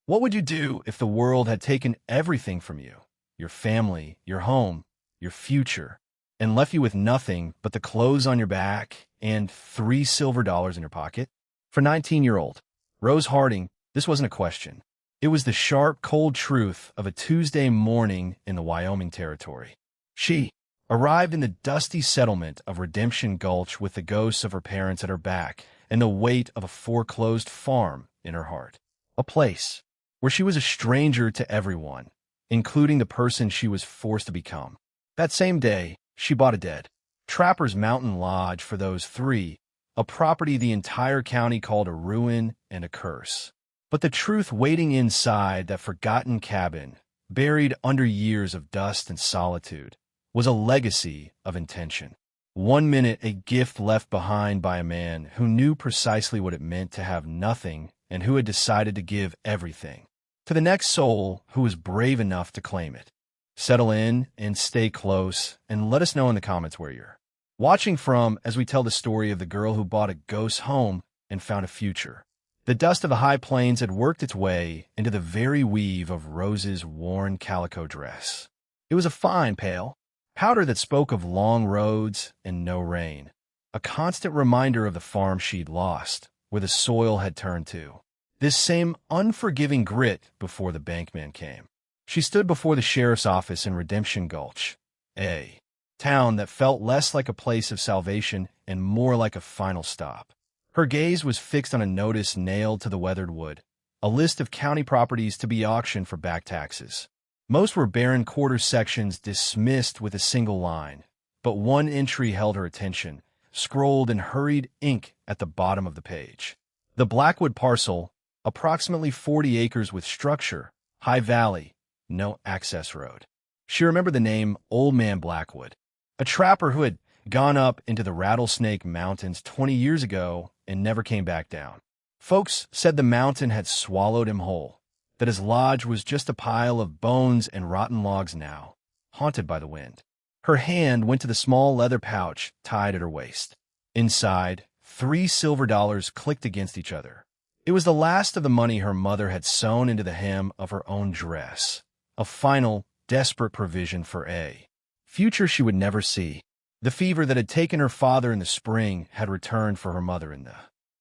What would you do if the world had taken everything from you? Your family, your home, your future, and left you with nothing but the clothes on your back and $3 silver in your pocket? For 19-year-old Rose Harding, this wasn't a question. It was the sharp, cold truth of a Tuesday morning in the Wyoming Territory. She arrived in the dusty settlement of Redemption Gulch with the ghosts of her parents at her back and the weight of a foreclosed farm in her heart. A place where she was a stranger to everyone, including the person she was forced to become. That same day, she bought a dead Trapper's Mountain Lodge for those three, a property the entire county called a ruin and a curse. But the truth waiting inside that forgotten cabin, buried under years of dust and solitude, was a legacy of intention. 1 minute a gift left behind by a man who knew precisely what it meant to have nothing and who had decided to give everything. To the next soul who was brave enough to claim it. Settle in and stay close, and let us know in the comments where you're watching from as we tell the story of the girl who bought a ghost home and found a future. The dust of the high plains had worked its way into the very weave of Rose's worn calico dress. It was a fine pale powder that spoke of long roads and no rain, a constant reminder of the farm she'd lost, where the soil had turned to. This same unforgiving grit before the bankman came. She stood before the sheriff's office in Redemption Gulch, a town that felt less like a place of salvation and more like a final stop. Her gaze was fixed on a notice nailed to the weathered wood, a list of county properties to be auctioned for back taxes. Most were barren quarter sections dismissed with a single line, but one entry held her attention, scrolled in hurried ink at the bottom of the page. The Blackwood parcel, approximately 40 acres with structure, high valley, no access road. She remembered the name Old Man Blackwood, a trapper who had gone up into the Rattlesnake Mountains 20 years ago and never came back down. Folks said the mountain had swallowed him whole, that his lodge was just a pile of bones and rotten logs now, haunted by the wind. Her hand went to the small leather pouch tied at her waist. Inside, $3 silver clicked against each other. It was the last of the money her mother had sewn into the hem of her own dress, a final, desperate provision for a future she would never see. The fever that had taken her father in the spring had returned for her mother in the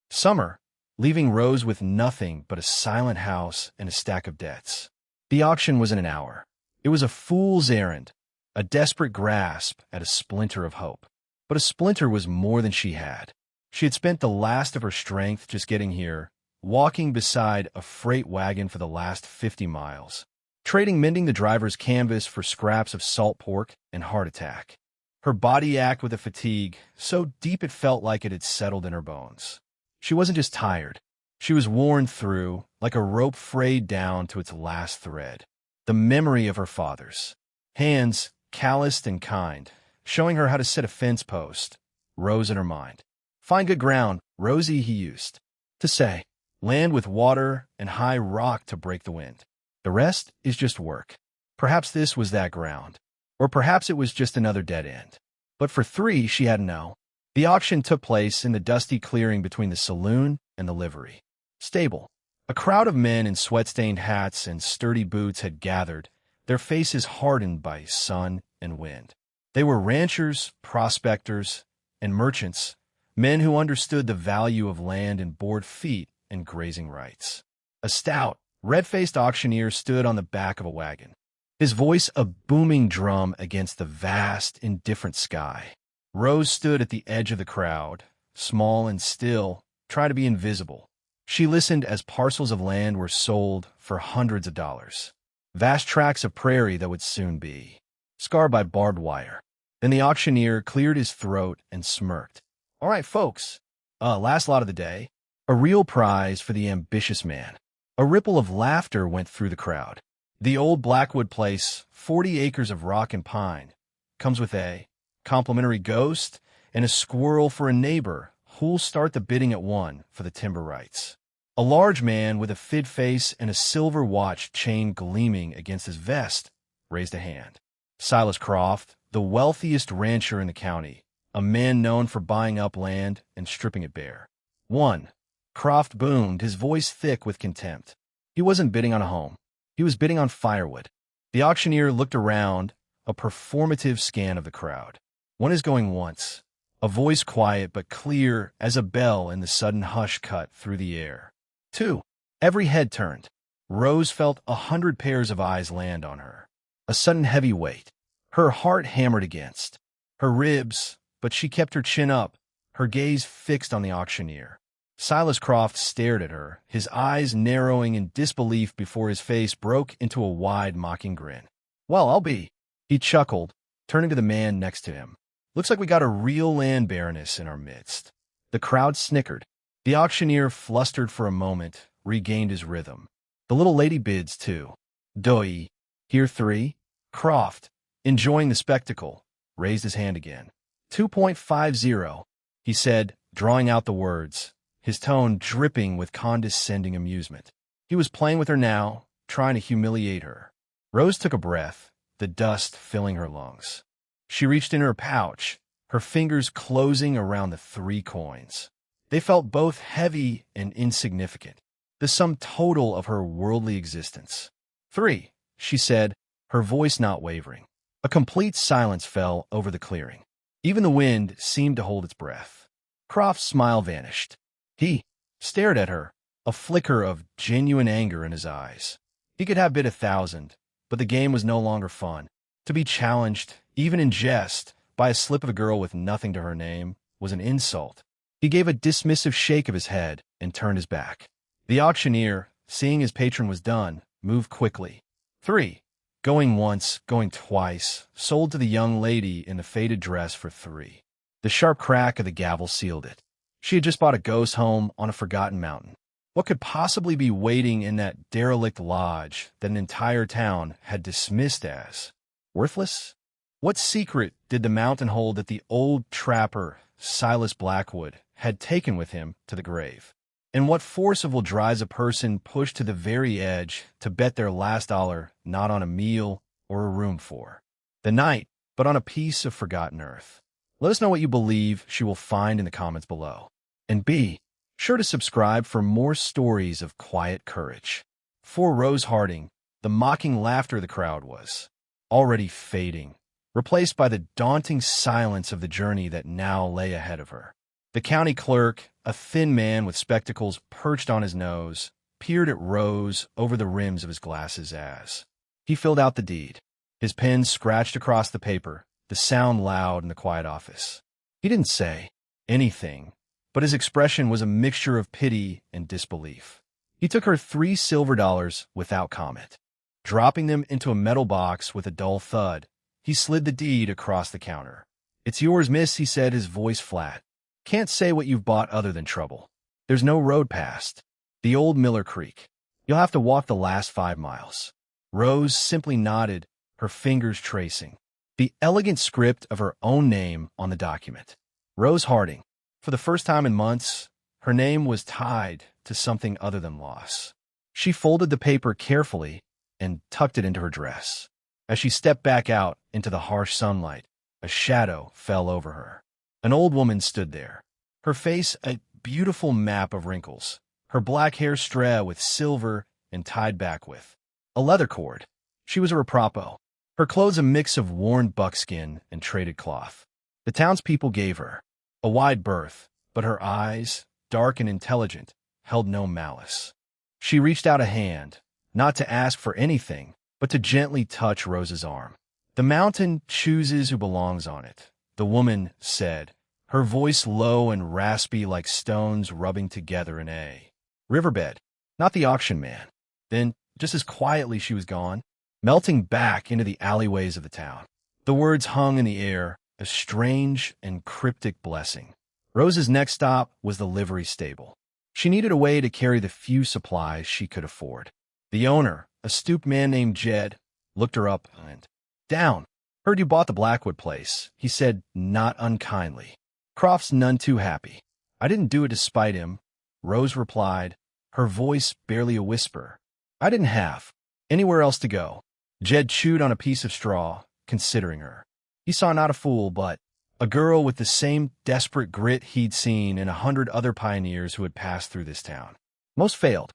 summer, leaving Rose with nothing but a silent house and a stack of debts. The auction was in an hour. It was a fool's errand, a desperate grasp at a splinter of hope. But a splinter was more than she had. She had spent the last of her strength just getting here, walking beside a freight wagon for the last 50 miles, mending the driver's canvas for scraps of salt pork and heart attack. Her body ached with a fatigue so deep it felt like it had settled in her bones. She wasn't just tired. She was worn through, like a rope frayed down to its last thread. The memory of her father's hands, calloused and kind, showing her how to set a fence post, rose in her mind. Find good ground, Rosie, he used to say. Land with water and high rock to break the wind. The rest is just work. Perhaps this was that ground. Or perhaps it was just another dead end. But for three, she had to know. The auction took place in the dusty clearing between the saloon and the livery stable. A crowd of men in sweat-stained hats and sturdy boots had gathered, their faces hardened by sun and wind. They were ranchers, prospectors, and merchants, men who understood the value of land and board feet and grazing rights. A stout, red-faced auctioneer stood on the back of a wagon, his voice a booming drum against the vast, indifferent sky. Rose stood at the edge of the crowd, small and still, trying to be invisible. She listened as parcels of land were sold for hundreds of dollars. Vast tracts of prairie that would soon be scarred by barbed wire. Then the auctioneer cleared his throat and smirked. All right, folks, last lot of the day. A real prize for the ambitious man. A ripple of laughter went through the crowd. The old Blackwood place, 40 acres of rock and pine, comes with a complimentary ghost and a squirrel for a neighbor who'll start the bidding at one for the timber rights. A large man with a fid face and a silver watch chain gleaming against his vest raised a hand. Silas Croft, the wealthiest rancher in the county, a man known for buying up land and stripping it bare. One. Croft boomed, his voice thick with contempt. He wasn't bidding on a home. He was bidding on firewood. The auctioneer looked around, a performative scan of the crowd. One is going once, a voice quiet but clear as a bell in the sudden hush cut through the air. Two, every head turned. Rose felt 100 pairs of eyes land on her. A sudden heavy weight. Her heart hammered against her ribs, but she kept her chin up, her gaze fixed on the auctioneer. Silas Croft stared at her, his eyes narrowing in disbelief before his face broke into a wide, mocking grin. "Well, I'll be," he chuckled, turning to the man next to him. "Looks like we got a real land baroness in our midst." The crowd snickered. The auctioneer, flustered for a moment, regained his rhythm. The little lady bids, too. "Doi, here 3?" Croft, enjoying the spectacle, raised his hand again. 2.50, he said, drawing out the words, his tone dripping with condescending amusement. He was playing with her now, trying to humiliate her. Rose took a breath, the dust filling her lungs. She reached in her pouch, her fingers closing around the 3 coins. They felt both heavy and insignificant, the sum total of her worldly existence. 3, she said, her voice not wavering. A complete silence fell over the clearing. Even the wind seemed to hold its breath. Croft's smile vanished. He stared at her, a flicker of genuine anger in his eyes. He could have bid 1,000, but the game was no longer fun. To be challenged, even in jest, by a slip of a girl with nothing to her name was an insult. He gave a dismissive shake of his head and turned his back. The auctioneer, seeing his patron was done, moved quickly. 3, going once, going twice, sold to the young lady in the faded dress for 3. The sharp crack of the gavel sealed it. She had just bought a ghost home on a forgotten mountain. What could possibly be waiting in that derelict lodge that an entire town had dismissed as worthless? What secret did the mountain hold that the old trapper, Silas Blackwood, had taken with him to the grave? And what forcible drives a person pushed to the very edge to bet their last dollar not on a meal or a room for the night, but on a piece of forgotten earth? Let us know what you believe she will find in the comments below. And be sure to subscribe for more stories of quiet courage. For Rose Harding, the mocking laughter of the crowd was already fading, replaced by the daunting silence of the journey that now lay ahead of her. The county clerk, a thin man with spectacles perched on his nose, peered at Rose over the rims of his glasses as he filled out the deed. His pen scratched across the paper, the sound loud in the quiet office. He didn't say anything, but his expression was a mixture of pity and disbelief. He took her 3 silver dollars without comment. Dropping them into a metal box with a dull thud, he slid the deed across the counter. "It's yours, miss," he said, his voice flat. "Can't say what you've bought other than trouble. There's no road past the old Miller Creek. You'll have to walk the last 5 miles. Rose simply nodded, her fingers tracing the elegant script of her own name on the document. Rose Harding. For the first time in months, her name was tied to something other than loss. She folded the paper carefully and tucked it into her dress. As she stepped back out into the harsh sunlight, a shadow fell over her. An old woman stood there, her face a beautiful map of wrinkles, her black hair stray with silver and tied back with a leather cord. She was a raprapo, her clothes a mix of worn buckskin and traded cloth. The townspeople gave her a wide berth, but her eyes, dark and intelligent, held no malice. She reached out a hand, not to ask for anything, but to gently touch Rose's arm. "The mountain chooses who belongs on it," the woman said, her voice low and raspy like stones rubbing together in a riverbed, not the auction man. Then, just as quietly she was gone, melting back into the alleyways of the town. The words hung in the air, a strange and cryptic blessing. Rose's next stop was the livery stable. She needed a way to carry the few supplies she could afford. The owner, a stooped man named Jed, looked her up and down. "Heard you bought the Blackwood place," he said, not unkindly. "Croft's none too happy." "I didn't do it to spite him," Rose replied, her voice barely a whisper. "I didn't have anywhere else to go." Jed chewed on a piece of straw, considering her. He saw not a fool, but a girl with the same desperate grit he'd seen in 100 other pioneers who had passed through this town. Most failed.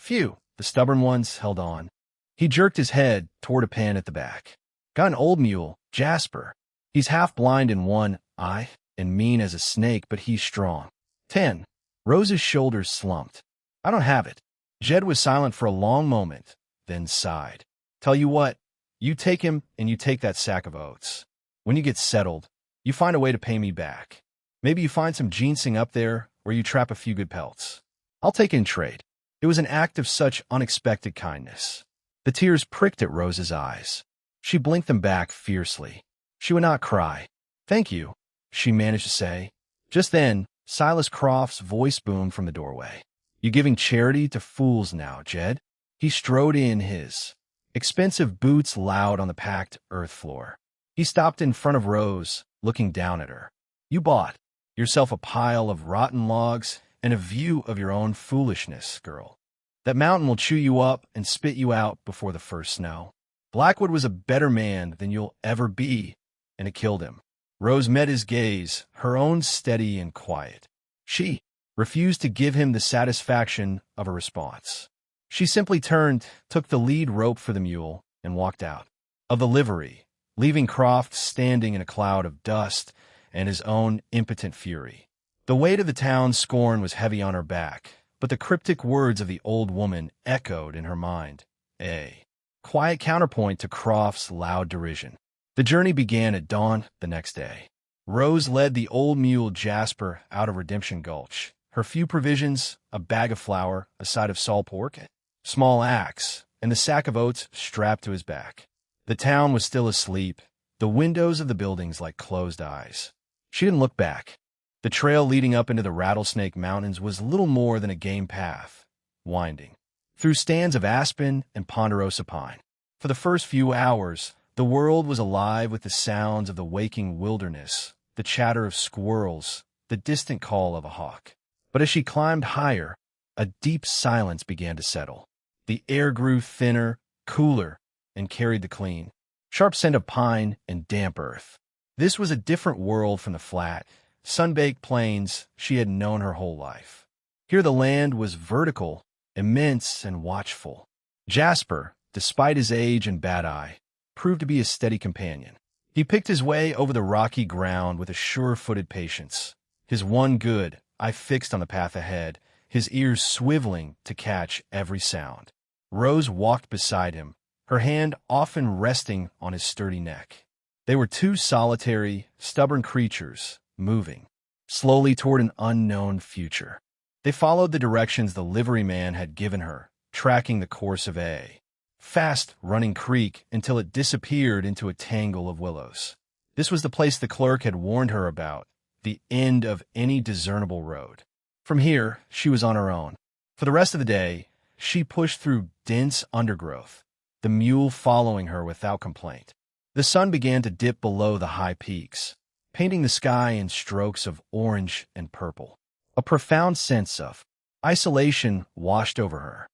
Phew, the stubborn ones held on. He jerked his head toward a pen at the back. Got an old mule, Jasper. He's half blind in one eye and mean as a snake, but he's strong. 10. Rose's shoulders slumped. I don't have it. Jed was silent for a long moment, then sighed. Tell you what, you take him and you take that sack of oats. When you get settled, you find a way to pay me back. Maybe you find some ginseng up there, or you trap a few good pelts. I'll take it in trade. It was an act of such unexpected kindness. The tears pricked at Rose's eyes. She blinked them back fiercely. She would not cry. Thank you, she managed to say. Just then, Silas Croft's voice boomed from the doorway. You giving charity to fools now, Jed? He strode in, his expensive boots loud on the packed earth floor. He stopped in front of Rose, looking down at her. You bought yourself a pile of rotten logs and a view of your own foolishness, girl. That mountain will chew you up and spit you out before the first snow. Blackwood was a better man than you'll ever be, and it killed him. Rose met his gaze, her own steady and quiet. She refused to give him the satisfaction of a response. She simply turned, took the lead rope for the mule, and walked out of the livery, leaving Croft standing in a cloud of dust and his own impotent fury. The weight of the town's scorn was heavy on her back, but the cryptic words of the old woman echoed in her mind, a quiet counterpoint to Croft's loud derision. The journey began at dawn the next day. Rose led the old mule Jasper out of Redemption Gulch. Her few provisions, a bag of flour, a side of salt pork, small axe, and the sack of oats strapped to his back. The town was still asleep, the windows of the buildings like closed eyes. She didn't look back. The trail leading up into the Rattlesnake Mountains was little more than a game path, winding through stands of aspen and ponderosa pine. For the first few hours, the world was alive with the sounds of the waking wilderness, the chatter of squirrels, the distant call of a hawk. But as she climbed higher, a deep silence began to settle. The air grew thinner, cooler, and carried the clean, sharp scent of pine and damp earth. This was a different world from the flat, sun-baked plains she had known her whole life. Here the land was vertical, immense, and watchful. Jasper, despite his age and bad eye, proved to be a steady companion. He picked his way over the rocky ground with a sure-footed patience, his one good eye fixed on the path ahead, his ears swiveling to catch every sound. Rose walked beside him, her hand often resting on his sturdy neck. They were two solitary, stubborn creatures, moving slowly toward an unknown future. They followed the directions the liveryman had given her, tracking the course of a fast-running creek until it disappeared into a tangle of willows. This was the place the clerk had warned her about, the end of any discernible road. From here, she was on her own. For the rest of the day, she pushed through dense undergrowth, the mule following her without complaint. The sun began to dip below the high peaks, painting the sky in strokes of orange and purple. A profound sense of isolation washed over her.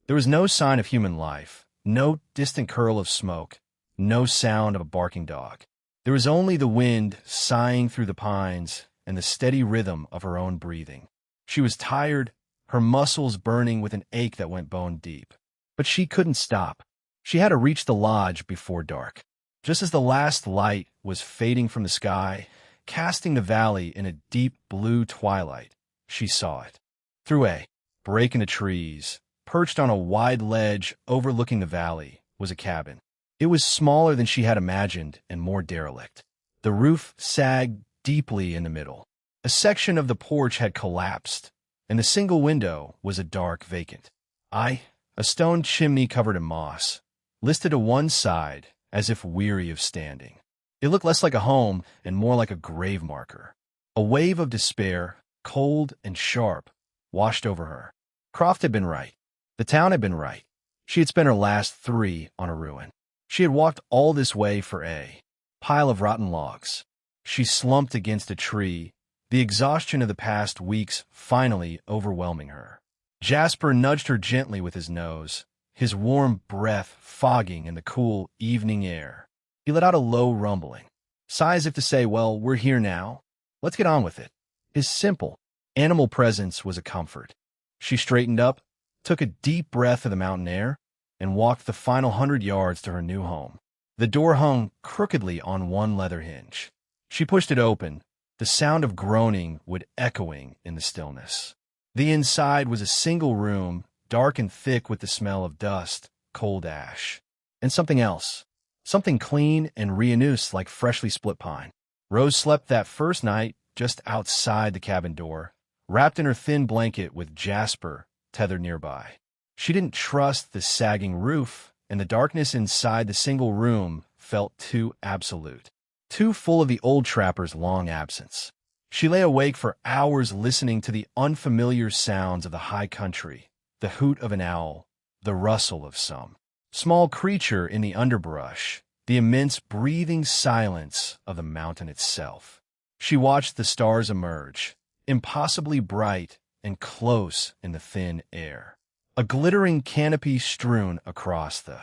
There was no sign of human life, no distant curl of smoke, no sound of a barking dog. There was only the wind sighing through the pines and the steady rhythm of her own breathing. She was tired, her muscles burning with an ache that went bone deep. But she couldn't stop. She had to reach the lodge before dark. Just as the last light was fading from the sky, casting the valley in a deep blue twilight, she saw it. Through a break in the trees, perched on a wide ledge overlooking the valley, was a cabin. It was smaller than she had imagined and more derelict. The roof sagged deeply in the middle. A section of the porch had collapsed, and the single window was a dark vacant. A stone chimney covered in moss, listed to one side as if weary of standing. It looked less like a home and more like a grave marker. A wave of despair, cold and sharp, washed over her. Croft had been right. The town had been right. She had spent her last 3 on a ruin. She had walked all this way for a pile of rotten logs. She slumped against a tree, the exhaustion of the past weeks finally overwhelming her. Jasper nudged her gently with his nose, his warm breath fogging in the cool evening air. He let out a low rumbling, sigh as if to say, well, we're here now. Let's get on with it. His simple, animal presence was a comfort. She straightened up, took a deep breath of the mountain air, and walked the final 100 yards to her new home. The door hung crookedly on one leather hinge. She pushed it open, the sound of groaning would echoing in the stillness. The inside was a single room, dark and thick with the smell of dust, cold ash, and something else. Something clean and reanused like freshly split pine. Rose slept that first night just outside the cabin door, wrapped in her thin blanket with Jasper tethered nearby. She didn't trust the sagging roof, and the darkness inside the single room felt too absolute, too full of the old trapper's long absence. She lay awake for hours listening to the unfamiliar sounds of the high country, the hoot of an owl, the rustle of some small creature in the underbrush, the immense breathing silence of the mountain itself. She watched the stars emerge, impossibly bright and close in the thin air, a glittering canopy strewn across the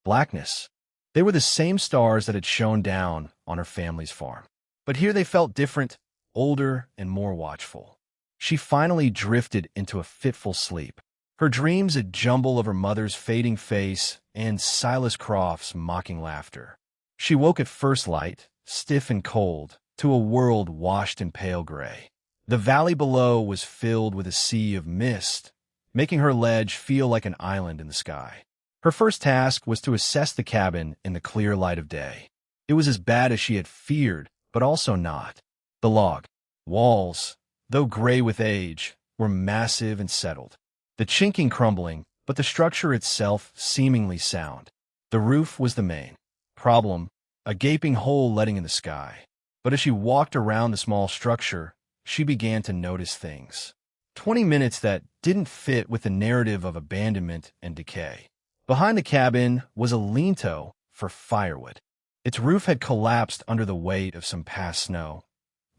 blackness. They were the same stars that had shone down on her family's farm. But here they felt different, older, and more watchful. She finally drifted into a fitful sleep, her dreams a jumble of her mother's fading face and Silas Croft's mocking laughter. She woke at first light, stiff and cold, to a world washed in pale gray. The valley below was filled with a sea of mist, making her ledge feel like an island in the sky. Her first task was to assess the cabin in the clear light of day. It was as bad as she had feared, but also not. The log walls, though gray with age, were massive and settled. The chinking crumbling, but the structure itself seemingly sound. The roof was the main problem, a gaping hole letting in the sky. But as she walked around the small structure, she began to notice things. 20 minutes that didn't fit with the narrative of abandonment and decay. Behind the cabin was a lean-to for firewood. Its roof had collapsed under the weight of some past snow,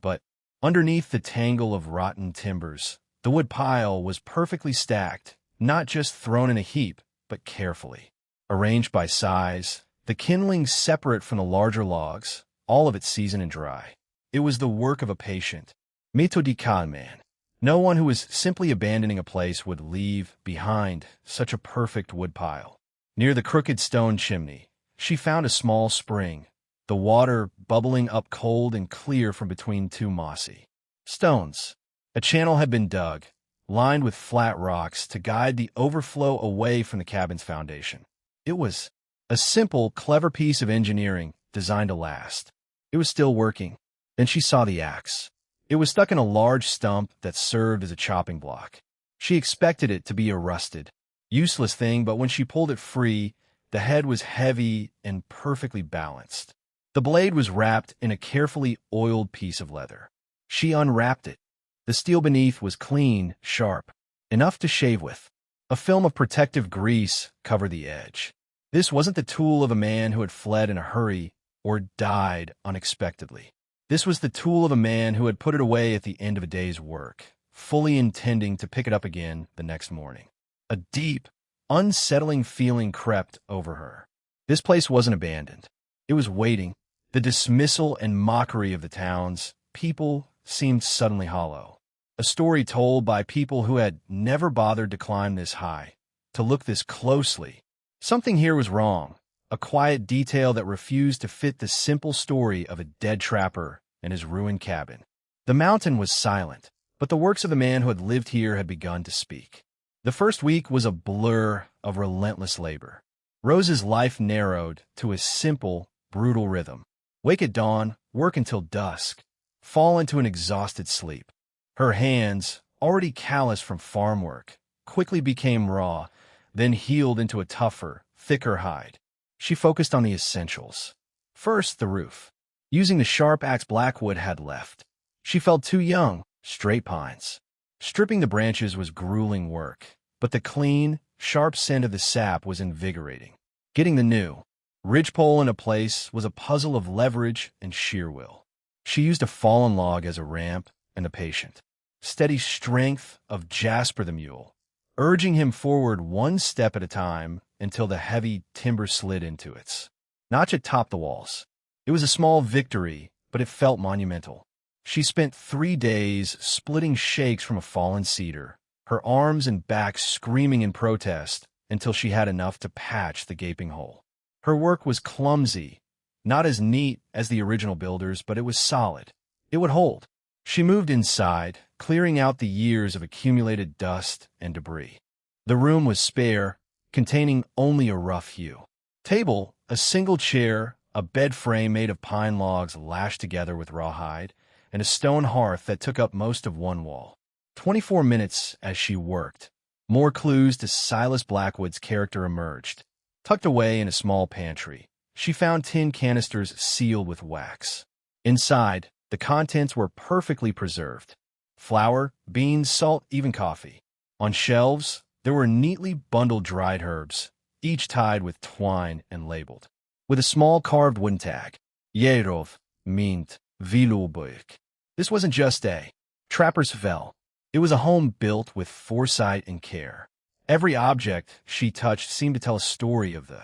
but underneath the tangle of rotten timbers, the wood pile was perfectly stacked, not just thrown in a heap, but carefully arranged by size, the kindling separate from the larger logs, all of it seasoned and dry. It was the work of a patient, méthodical man. No one who was simply abandoning a place would leave behind such a perfect woodpile. Near the crooked stone chimney, she found a small spring, the water bubbling up cold and clear from between two mossy stones. A channel had been dug, lined with flat rocks to guide the overflow away from the cabin's foundation. It was a simple, clever piece of engineering designed to last. It was still working. Then she saw the axe. It was stuck in a large stump that served as a chopping block. She expected it to be a rusted, useless thing, but when she pulled it free, the head was heavy and perfectly balanced. The blade was wrapped in a carefully oiled piece of leather. She unwrapped it. The steel beneath was clean, sharp, enough to shave with. A film of protective grease covered the edge. This wasn't the tool of a man who had fled in a hurry or died unexpectedly. This was the tool of a man who had put it away at the end of a day's work, fully intending to pick it up again the next morning. A deep, unsettling feeling crept over her. This place wasn't abandoned. It was waiting. The dismissal and mockery of the town's people seemed suddenly hollow. A story told by people who had never bothered to climb this high, to look this closely. Something here was wrong. A quiet detail that refused to fit the simple story of a dead trapper and his ruined cabin. The mountain was silent, but the works of the man who had lived here had begun to speak. The first week was a blur of relentless labor. Rose's life narrowed to a simple, brutal rhythm. Wake at dawn, work until dusk, fall into an exhausted sleep. Her hands, already calloused from farm work, quickly became raw, then healed into a tougher, thicker hide. She focused on the essentials. First, the roof. Using the sharp axe Blackwood had left. She felt too young, straight pines. Stripping the branches was grueling work, but the clean, sharp scent of the sap was invigorating. Getting the new ridgepole into place was a puzzle of leverage and sheer will. She used a fallen log as a ramp and a patient, steady strength of Jasper the mule, urging him forward one step at a time until the heavy timber slid into its notch atop the walls. It was a small victory, but it felt monumental. She spent 3 days splitting shakes from a fallen cedar, her arms and back screaming in protest until she had enough to patch the gaping hole. Her work was clumsy, not as neat as the original builders, but it was solid. It would hold. She moved inside, clearing out the years of accumulated dust and debris. The room was spare, containing only a rough hew. Table, a single chair, a bed frame made of pine logs lashed together with rawhide, and a stone hearth that took up most of one wall. 24 minutes as she worked. More clues to Silas Blackwood's character emerged. Tucked away in a small pantry, she found tin canisters sealed with wax. Inside, the contents were perfectly preserved. Flour, beans, salt, even coffee. On shelves, there were neatly bundled dried herbs, each tied with twine and labeled, with a small carved wooden tag. Jerov, mint, Vilubik. This wasn't just a trapper's fell. It was a home built with foresight and care. Every object she touched seemed to tell a story of the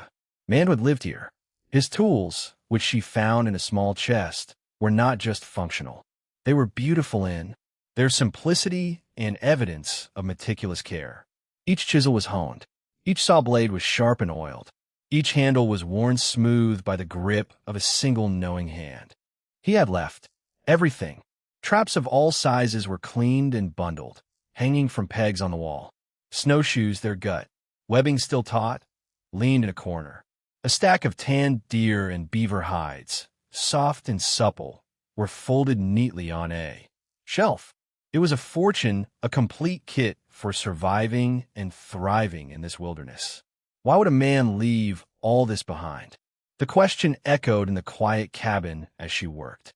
man who had lived here. His tools, which she found in a small chest, were not just functional. They were beautiful in their simplicity and evidence of meticulous care. Each chisel was honed. Each saw blade was sharp and oiled. Each handle was worn smooth by the grip of a single knowing hand. He had left everything. Traps of all sizes were cleaned and bundled, hanging from pegs on the wall. Snowshoes, their gut, webbing still taut, leaned in a corner. A stack of tanned deer and beaver hides, soft and supple, were folded neatly on a shelf. It was a fortune, a complete kit for surviving and thriving in this wilderness. Why would a man leave all this behind? The question echoed in the quiet cabin as she worked.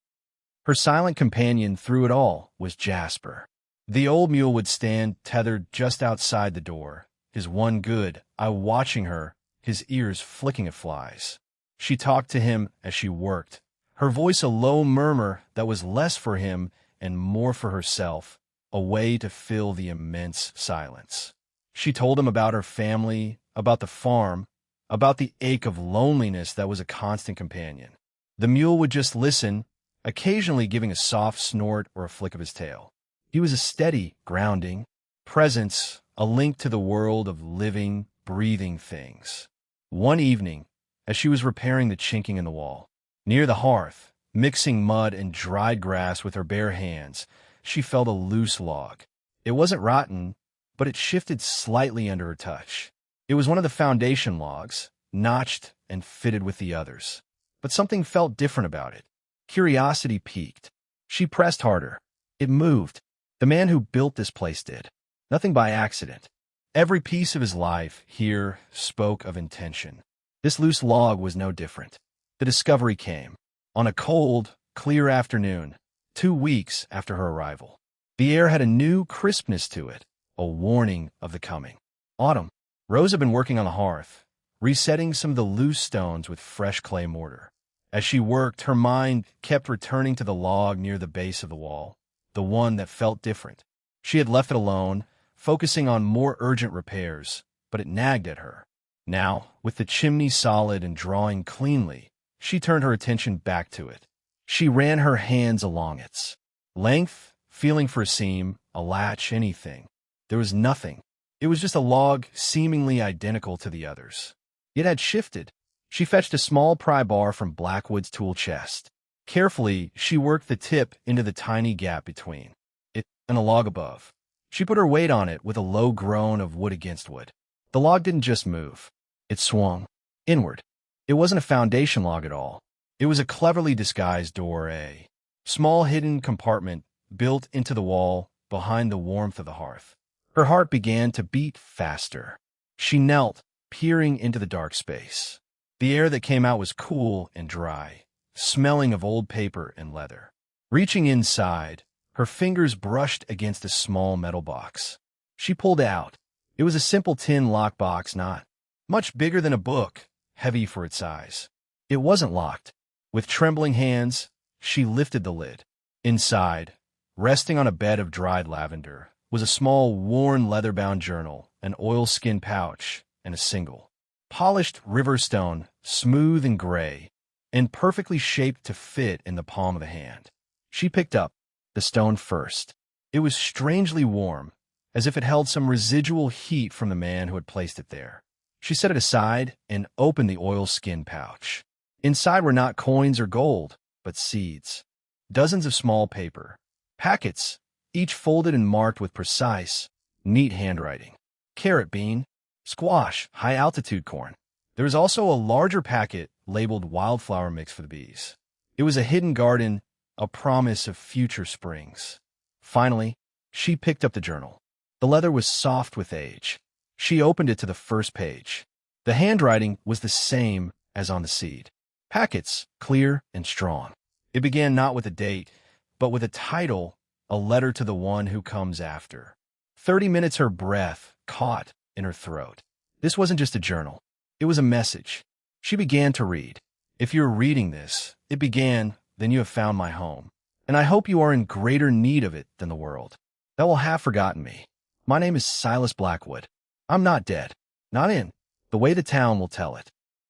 Her silent companion through it all was Jasper. The old mule would stand tethered just outside the door, his one good eye watching her, his ears flicking at flies. She talked to him as she worked, her voice a low murmur that was less for him and more for herself, a way to fill the immense silence. She told him about her family, about the farm, about the ache of loneliness that was a constant companion. The mule would just listen, occasionally giving a soft snort or a flick of his tail. He was a steady, grounding presence, a link to the world of living, breathing things. One evening, as she was repairing the chinking in the wall, near the hearth, mixing mud and dried grass with her bare hands, she felt a loose log. It wasn't rotten, but it shifted slightly under her touch. It was one of the foundation logs, notched and fitted with the others. But something felt different about it. Curiosity piqued. She pressed harder. It moved. The man who built this place did. Nothing by accident. Every piece of his life here spoke of intention. This loose log was no different. The discovery came on a cold, clear afternoon, 2 weeks after her arrival. The air had a new crispness to it, a warning of the coming autumn. Rose had been working on the hearth, resetting some of the loose stones with fresh clay mortar. As she worked, her mind kept returning to the log near the base of the wall, the one that felt different. She had left it alone, focusing on more urgent repairs, but it nagged at her. Now, with the chimney solid and drawing cleanly, she turned her attention back to it. She ran her hands along its length, feeling for a seam, a latch, anything. There was nothing. It was just a log seemingly identical to the others. It had shifted. She fetched a small pry bar from Blackwood's tool chest. Carefully, she worked the tip into the tiny gap between it and the log above. She put her weight on it with a low groan of wood against wood. The log didn't just move. It swung inward. It wasn't a foundation log at all. It was a cleverly disguised door, a small hidden compartment built into the wall behind the warmth of the hearth. Her heart began to beat faster. She knelt, peering into the dark space. The air that came out was cool and dry, smelling of old paper and leather. Reaching inside, her fingers brushed against a small metal box. She pulled out. It was a simple tin lockbox, not much bigger than a book, heavy for its size. It wasn't locked. With trembling hands, she lifted the lid. Inside, resting on a bed of dried lavender, was a small, worn leather-bound journal, an oilskin pouch, and a single polished river stone, smooth and gray, and perfectly shaped to fit in the palm of the hand. She picked up the stone first. It was strangely warm, as if it held some residual heat from the man who had placed it there. She set it aside and opened the oilskin pouch. Inside were not coins or gold, but seeds. Dozens of small paper packets, each folded and marked with precise, neat handwriting. Carrot bean, squash, high-altitude corn. There was also a larger packet labeled wildflower mix for the bees. It was a hidden garden, a promise of future springs. Finally, she picked up the journal. The leather was soft with age. She opened it to the first page. The handwriting was the same as on the seed. Packets, clear and strong. It began not with a date, but with a title, a letter to the one who comes after. 30 minutes her breath caught in her throat. This wasn't just a journal. It was a message. She began to read. If you're reading this, it began, then you have found my home. And I hope you are in greater need of it than the world. That will have forgotten me. My name is Silas Blackwood. I'm not dead. Not in the way the town will tell it.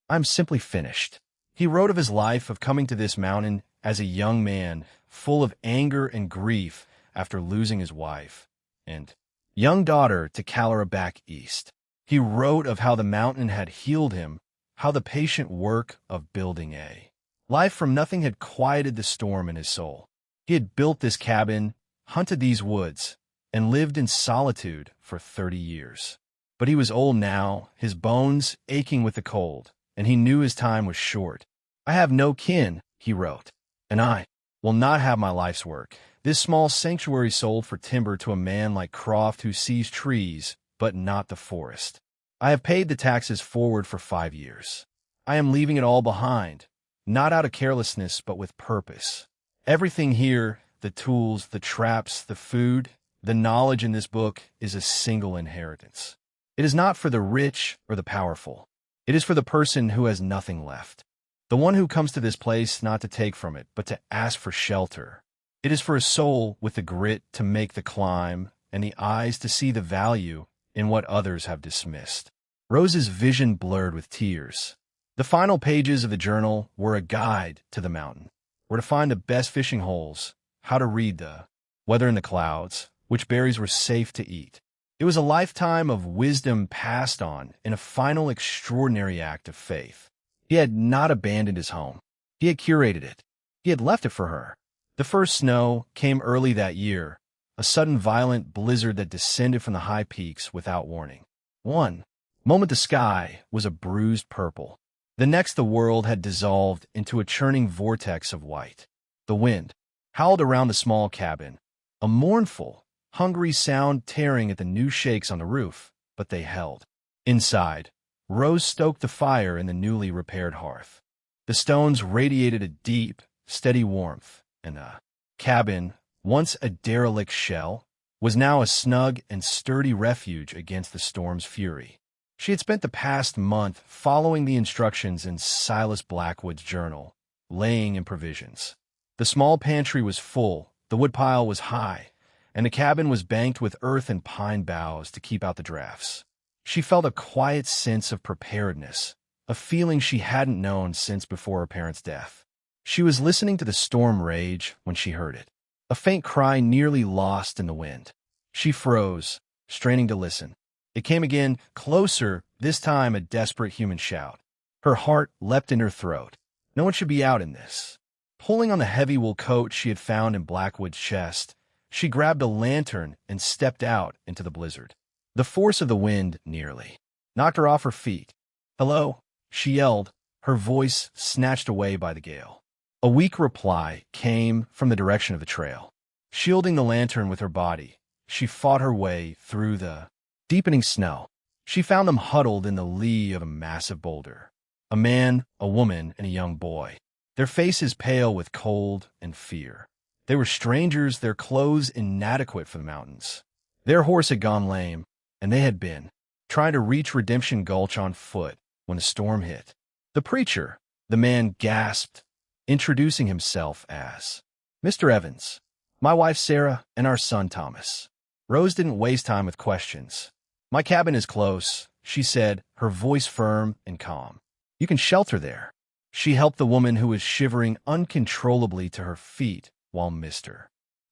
I'm simply finished. He wrote of his life of coming to this mountain as a young man, full of anger and grief after losing his wife and young daughter to cholera back east. He wrote of how the mountain had healed him, how the patient work of building a life from nothing had quieted the storm in his soul. He had built this cabin, hunted these woods, and lived in solitude for 30 years. But he was old now, his bones aching with the cold, and he knew his time was short. I have no kin, he wrote, and I will not have my life's work. This small sanctuary sold for timber to a man like Croft who sees trees, but not the forest. I have paid the taxes forward for 5 years. I am leaving it all behind, not out of carelessness, but with purpose. Everything here, the tools, the traps, the food, the knowledge in this book is a single inheritance. It is not for the rich or the powerful. It is for the person who has nothing left. The one who comes to this place not to take from it, but to ask for shelter. It is for a soul with the grit to make the climb and the eyes to see the value in what others have dismissed. Rose's vision blurred with tears. The final pages of the journal were a guide to the mountain, where to find the best fishing holes, how to read the weather in the clouds, which berries were safe to eat. It was a lifetime of wisdom passed on in a final extraordinary act of faith. He had not abandoned his home. He had curated it. He had left it for her. The first snow came early that year, a sudden violent blizzard that descended from the high peaks without warning. One moment the sky was a bruised purple. The next the world had dissolved into a churning vortex of white. The wind howled around the small cabin, a mournful, hungry sound tearing at the new shakes on the roof, but they held. Inside, Rose stoked the fire in the newly repaired hearth. The stones radiated a deep, steady warmth, and the cabin, once a derelict shell, was now a snug and sturdy refuge against the storm's fury. She had spent the past month following the instructions in Silas Blackwood's journal, laying in provisions. The small pantry was full, the woodpile was high, and the cabin was banked with earth and pine boughs to keep out the drafts. She felt a quiet sense of preparedness, a feeling she hadn't known since before her parents' death. She was listening to the storm rage when she heard it, a faint cry nearly lost in the wind. She froze, straining to listen. It came again, closer, this time a desperate human shout. Her heart leapt in her throat. No one should be out in this. Pulling on the heavy wool coat she had found in Blackwood's chest, she grabbed a lantern and stepped out into the blizzard. The force of the wind nearly knocked her off her feet. "Hello," she yelled, her voice snatched away by the gale. A weak reply came from the direction of the trail. Shielding the lantern with her body, she fought her way through the deepening snow. She found them huddled in the lee of a massive boulder. A man, a woman, and a young boy. Their faces pale with cold and fear. They were strangers, their clothes inadequate for the mountains. Their horse had gone lame, and they had been trying to reach Redemption Gulch on foot when the storm hit. The preacher, the man gasped, introducing himself as Mr. Evans, my wife Sarah, and our son Thomas. Rose didn't waste time with questions. "My cabin is close," she said, her voice firm and calm. "You can shelter there." She helped the woman who was shivering uncontrollably to her feet while Mr.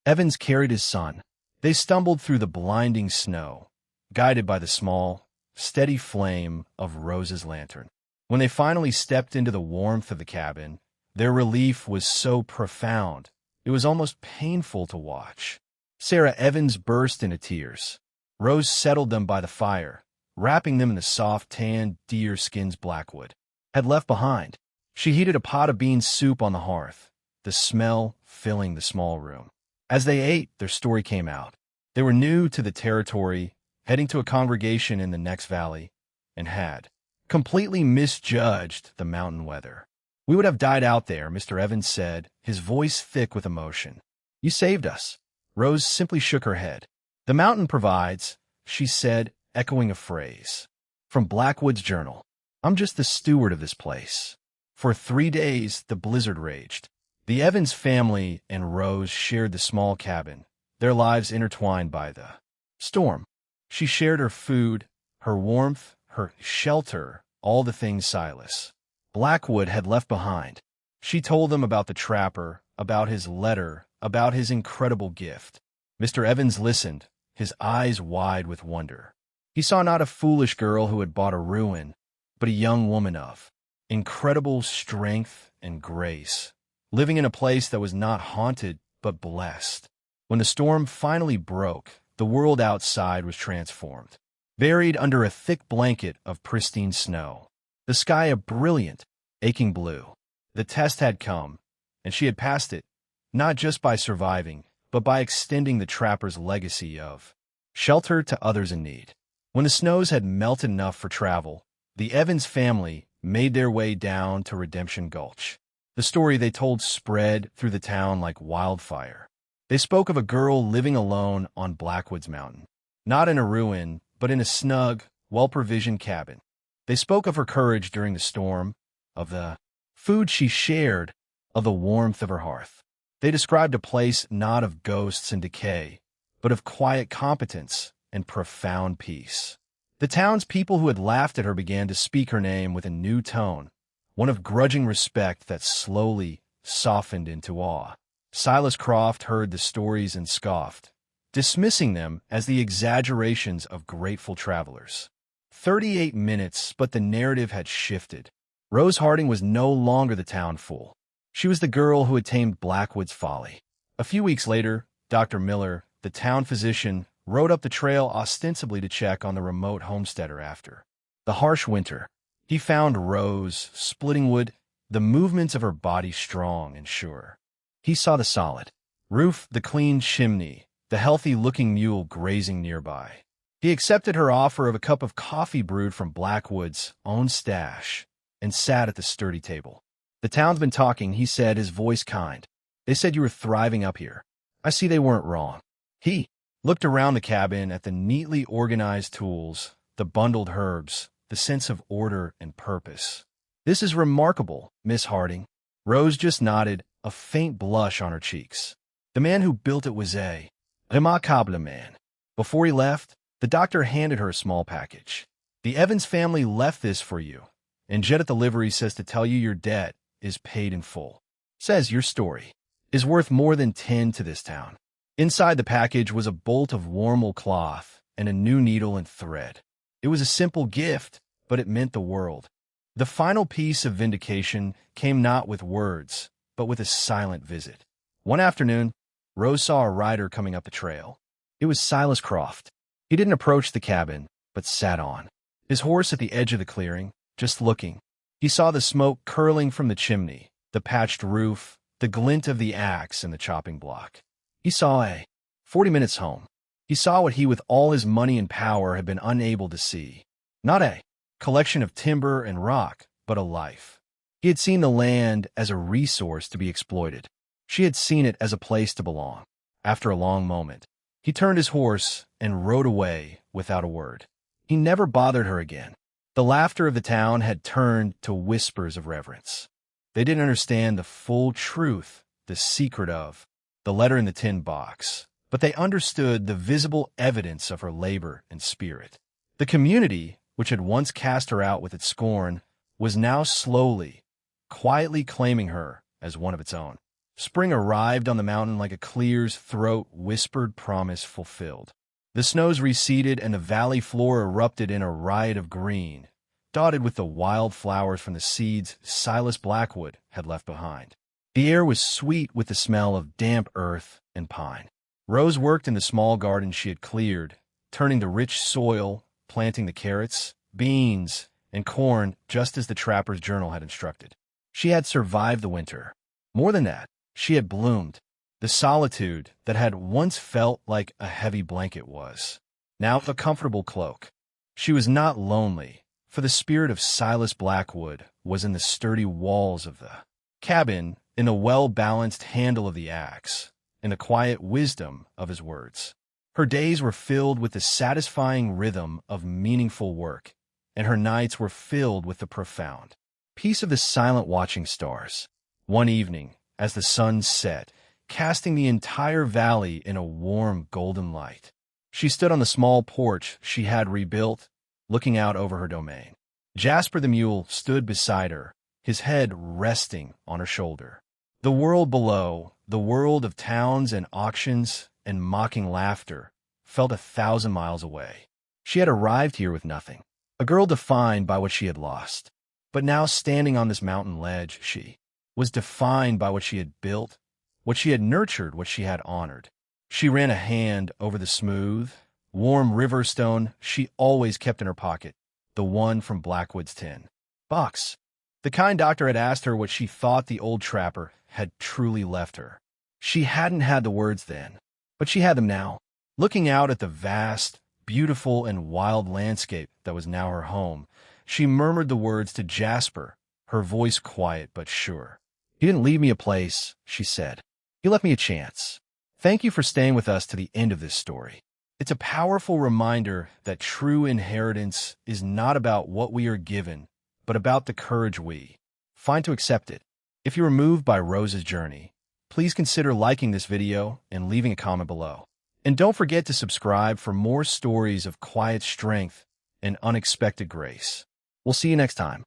Evans carried his son. They stumbled through the blinding snow, guided by the small, steady flame of Rose's lantern. When they finally stepped into the warmth of the cabin, their relief was so profound, it was almost painful to watch. Sarah Evans burst into tears. Rose settled them by the fire, wrapping them in the soft, tanned deer skins Blackwood had left behind. She heated a pot of bean soup on the hearth, the smell filling the small room. As they ate, their story came out. They were new to the territory, heading to a congregation in the next valley, and had completely misjudged the mountain weather. "We would have died out there," Mr. Evans said, his voice thick with emotion. "You saved us." Rose simply shook her head. "The mountain provides," she said, echoing a phrase from Blackwood's journal. "I'm just the steward of this place." For 3 days, the blizzard raged. The Evans family and Rose shared the small cabin, their lives intertwined by the storm. She shared her food, her warmth, her shelter, all the things Silas Blackwood had left behind. She told them about the trapper, about his letter, about his incredible gift. Mr. Evans listened, his eyes wide with wonder. He saw not a foolish girl who had bought a ruin, but a young woman of incredible strength and grace, living in a place that was not haunted but blessed. When the storm finally broke, the world outside was transformed. Buried under a thick blanket of pristine snow, the sky a brilliant, aching blue. The test had come, and she had passed it, not just by surviving, but by extending the trapper's legacy of shelter to others in need. When the snows had melted enough for travel, the Evans family made their way down to Redemption Gulch. The story they told spread through the town like wildfire. They spoke of a girl living alone on Blackwood's Mountain, not in a ruin, but in a snug, well-provisioned cabin. They spoke of her courage during the storm, of the food she shared, of the warmth of her hearth. They described a place not of ghosts and decay, but of quiet competence and profound peace. The townspeople who had laughed at her began to speak her name with a new tone, one of grudging respect that slowly softened into awe. Silas Croft heard the stories and scoffed, dismissing them as the exaggerations of grateful travelers. 38 minutes, but the narrative had shifted. Rose Harding was no longer the town fool. She was the girl who had tamed Blackwood's folly. A few weeks later, Dr. Miller, the town physician, rode up the trail ostensibly to check on the remote homesteader after the harsh winter. He found Rose splitting wood, the movements of her body strong and sure. He saw the solid roof, the clean chimney, the healthy-looking mule grazing nearby. He accepted her offer of a cup of coffee brewed from Blackwood's own stash and sat at the sturdy table. "The town's been talking," he said, his voice kind. "They said you were thriving up here. I see they weren't wrong." He looked around the cabin at the neatly organized tools, the bundled herbs, the sense of order and purpose. "This is remarkable, Miss Harding." Rose just nodded, a faint blush on her cheeks. "The man who built it was a remarkable man." Before he left, the doctor handed her a small package. "The Evans family left this for you, and Jet at the livery says to tell you your debt is paid in full. Says your story is worth more than 10 to this town." Inside the package was a bolt of warm wool cloth and a new needle and thread. It was a simple gift, but it meant the world. The final piece of vindication came not with words, but with a silent visit. One afternoon, Rose saw a rider coming up the trail. It was Silas Croft. He didn't approach the cabin, but sat on his horse at the edge of the clearing, just looking. He saw the smoke curling from the chimney, the patched roof, the glint of the axe and the chopping block. He saw 40 minutes home. He saw what he with all his money and power had been unable to see. Not a collection of timber and rock, but a life. He had seen the land as a resource to be exploited. She had seen it as a place to belong. After a long moment, he turned his horse and rode away without a word. He never bothered her again. The laughter of the town had turned to whispers of reverence. They didn't understand the full truth, the secret of the letter in the tin box, but they understood the visible evidence of her labor and spirit. The community, which had once cast her out with its scorn, was now slowly, quietly claiming her as one of its own. Spring arrived on the mountain like a clear's throat whispered promise fulfilled. The snows receded and the valley floor erupted in a riot of green, dotted with the wild flowers from the seeds Silas Blackwood had left behind. The air was sweet with the smell of damp earth and pine. Rose worked in the small garden she had cleared, turning the rich soil, planting the carrots, beans, and corn just as the trapper's journal had instructed. She had survived the winter. More than that, she had bloomed. The solitude that had once felt like a heavy blanket was now a comfortable cloak. She was not lonely, for the spirit of Silas Blackwood was in the sturdy walls of the cabin, in the well-balanced handle of the axe, in the quiet wisdom of his words. Her days were filled with the satisfying rhythm of meaningful work, and her nights were filled with the profound peace of the silent watching stars. One evening, as the sun set, casting the entire valley in a warm golden light, she stood on the small porch she had rebuilt, looking out over her domain. Jasper the mule stood beside her, his head resting on her shoulder. The world below, the world of towns and auctions and mocking laughter, felt 1,000 miles away. She had arrived here with nothing, a girl defined by what she had lost. But now standing on this mountain ledge, she was defined by what she had built, what she had nurtured, what she had honored. She ran a hand over the smooth, warm river stone she always kept in her pocket, the one from Blackwood's tin box. The kind doctor had asked her what she thought the old trapper had truly left her. She hadn't had the words then, but she had them now. Looking out at the vast, beautiful, and wild landscape that was now her home, she murmured the words to Jasper, her voice quiet but sure. "He didn't leave me a place," she said. "He left me a chance. Thank you for staying with us to the end of this story." It's a powerful reminder that true inheritance is not about what we are given, but about the courage we find to accept it. If you were moved by Rose's journey, please consider liking this video and leaving a comment below. And don't forget to subscribe for more stories of quiet strength and unexpected grace. We'll see you next time.